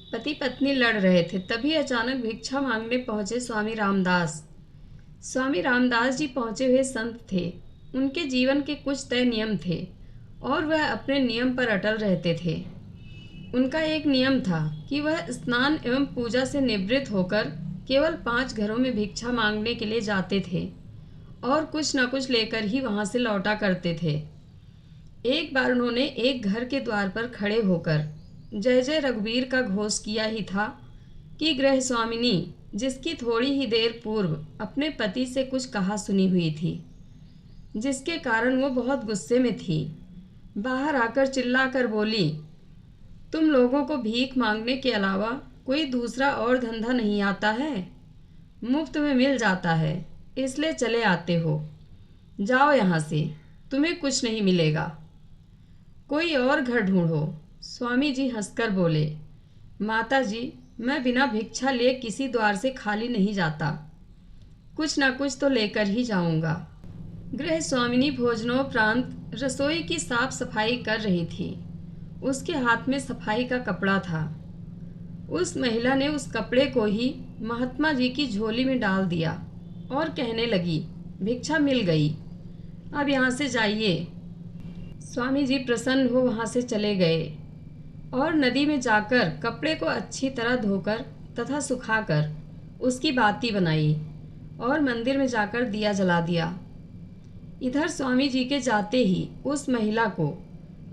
पति पत्नी लड़ रहे थे, तभी अचानक भिक्षा मांगने पहुंचे स्वामी रामदास। स्वामी रामदास जी पहुंचे हुए संत थे। उनके जीवन के कुछ तय नियम थे और वह अपने नियम पर अटल रहते थे। उनका एक नियम था कि वह स्नान एवं पूजा से निवृत्त होकर केवल 5 घरों में भिक्षा मांगने के लिए जाते थे और कुछ न कुछ लेकर ही वहां से लौटा करते थे। एक बार उन्होंने एक घर के द्वार पर खड़े होकर जय जय रघुवीर का घोष किया ही था कि गृह स्वामिनी, जिसकी थोड़ी ही देर पूर्व अपने पति से कुछ कहा सुनी हुई थी, जिसके कारण वो बहुत गुस्से में थी, बाहर आकर चिल्लाकर बोली, तुम लोगों को भीख मांगने के अलावा कोई दूसरा और धंधा नहीं आता है? मुफ्त में मिल जाता है, इसलिए चले आते हो। जाओ यहाँ से, तुम्हें कुछ नहीं मिलेगा, कोई और घर ढूंढो। स्वामी जी हंसकर बोले, माता जी, मैं बिना भिक्षा लिए किसी द्वार से खाली नहीं जाता, कुछ ना कुछ तो लेकर ही जाऊंगा। गृह स्वामिनी भोजनोपरांत रसोई की साफ सफाई कर रही थी। उसके हाथ में सफाई का कपड़ा था। उस महिला ने उस कपड़े को ही महात्मा जी की झोली में डाल दिया और कहने लगी, भिक्षा मिल गई, अब यहाँ से जाइए। स्वामी जी प्रसन्न हो वहाँ से चले गए और नदी में जाकर कपड़े को अच्छी तरह धोकर तथा सुखाकर उसकी बाती बनाई और मंदिर में जाकर दिया जला दिया। इधर स्वामी जी के जाते ही उस महिला को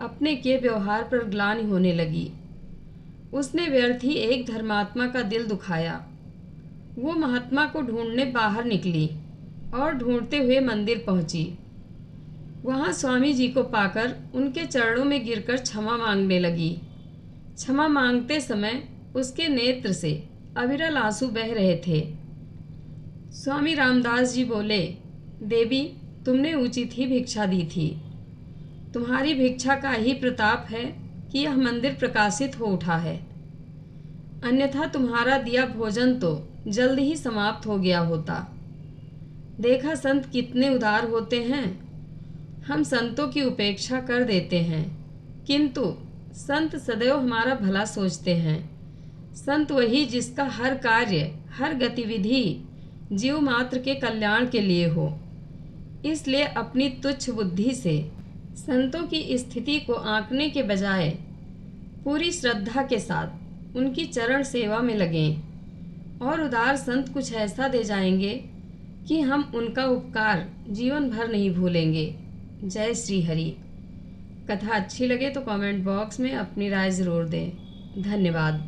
अपने के व्यवहार पर ग्लानि होने लगी। उसने व्यर्थ ही एक धर्मात्मा का दिल दुखाया। वो महात्मा को ढूंढने बाहर निकली और ढूंढते हुए मंदिर पहुंची। वहां स्वामी जी को पाकर उनके चरणों में गिरकर क्षमा मांगने लगी। क्षमा मांगते समय उसके नेत्र से अविरल आंसू बह रहे थे। स्वामी रामदास जी बोले, देवी, तुमने उचित ही भिक्षा दी थी। तुम्हारी भिक्षा का ही प्रताप है कि यह मंदिर प्रकाशित हो उठा है, अन्यथा तुम्हारा दिया भोजन तो जल्द ही समाप्त हो गया होता। देखा संत कितने उदार होते हैं। हम संतों की उपेक्षा कर देते हैं, किंतु संत सदैव हमारा भला सोचते हैं। संत वही जिसका हर कार्य, हर गतिविधि जीव मात्र के कल्याण के लिए हो। इसलिए अपनी तुच्छ बुद्धि से संतों की स्थिति को आंकने के बजाय पूरी श्रद्धा के साथ उनकी चरण सेवा में लगें और उदार संत कुछ ऐसा दे जाएंगे कि हम उनका उपकार जीवन भर नहीं भूलेंगे। जय श्री हरि। कथा अच्छी लगे तो कमेंट बॉक्स में अपनी राय ज़रूर दें। धन्यवाद।